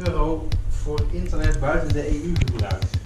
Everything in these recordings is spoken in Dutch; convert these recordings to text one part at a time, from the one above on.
euro voor internet buiten de EU gebruikt.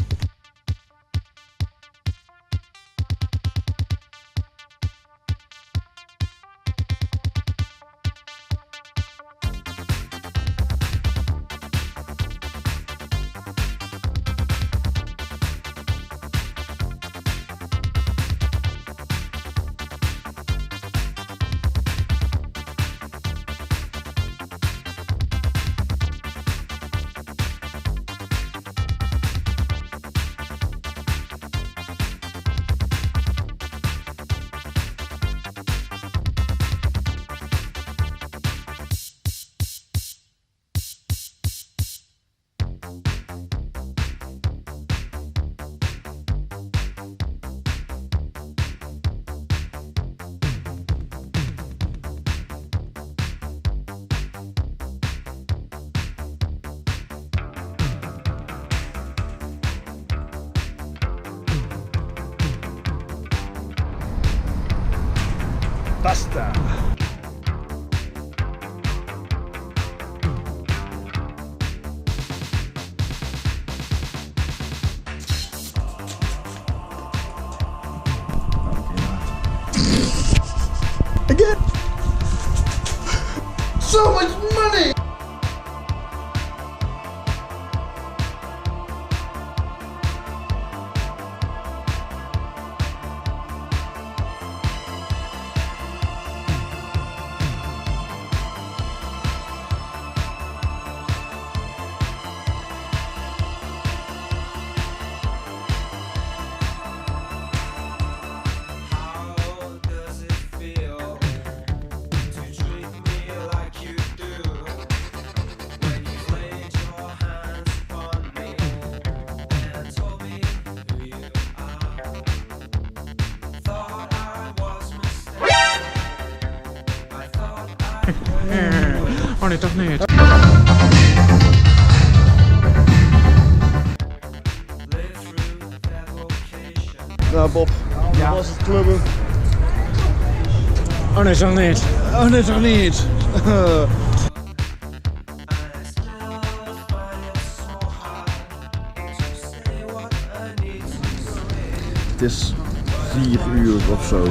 Pasta. Again. So much money. Oh nee, toch niet. Nou Bob, Ja. dat was het clubben. Oh nee, toch niet. Oh nee, toch niet? Het is 4 uur of zo.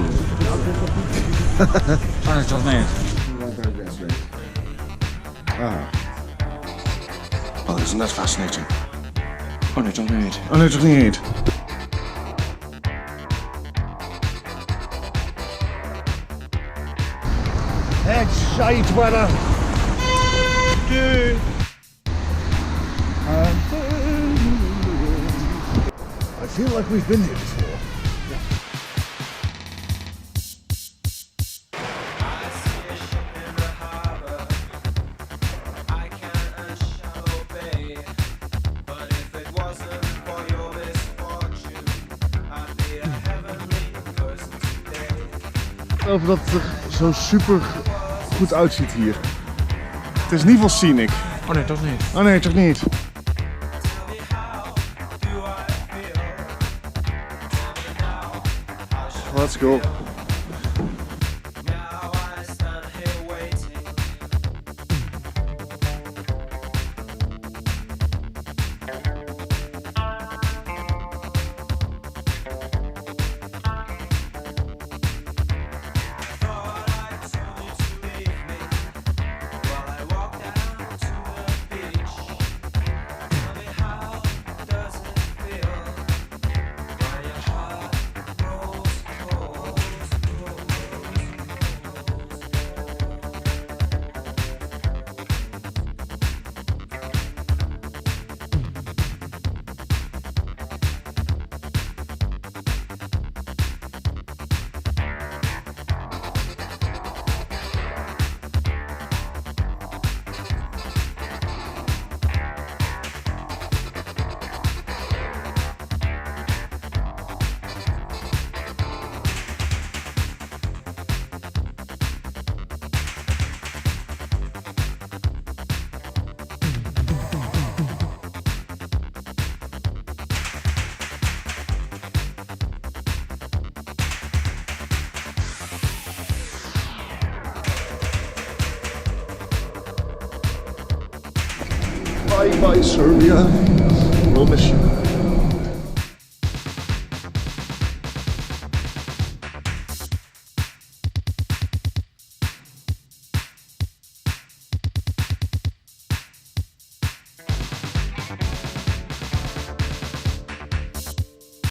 Oh nee, toch niet. Oh, isn't that fascinating? Oh nee, toch niet. Oh nee, toch niet? Het scheidwetter. I feel like we've been here before. Over dat het er zo super goed uitziet hier. Het is in ieder geval scenic. Oh nee, toch niet. Oh nee, toch niet? Let's go. Bye bye Serbia. We'll miss you.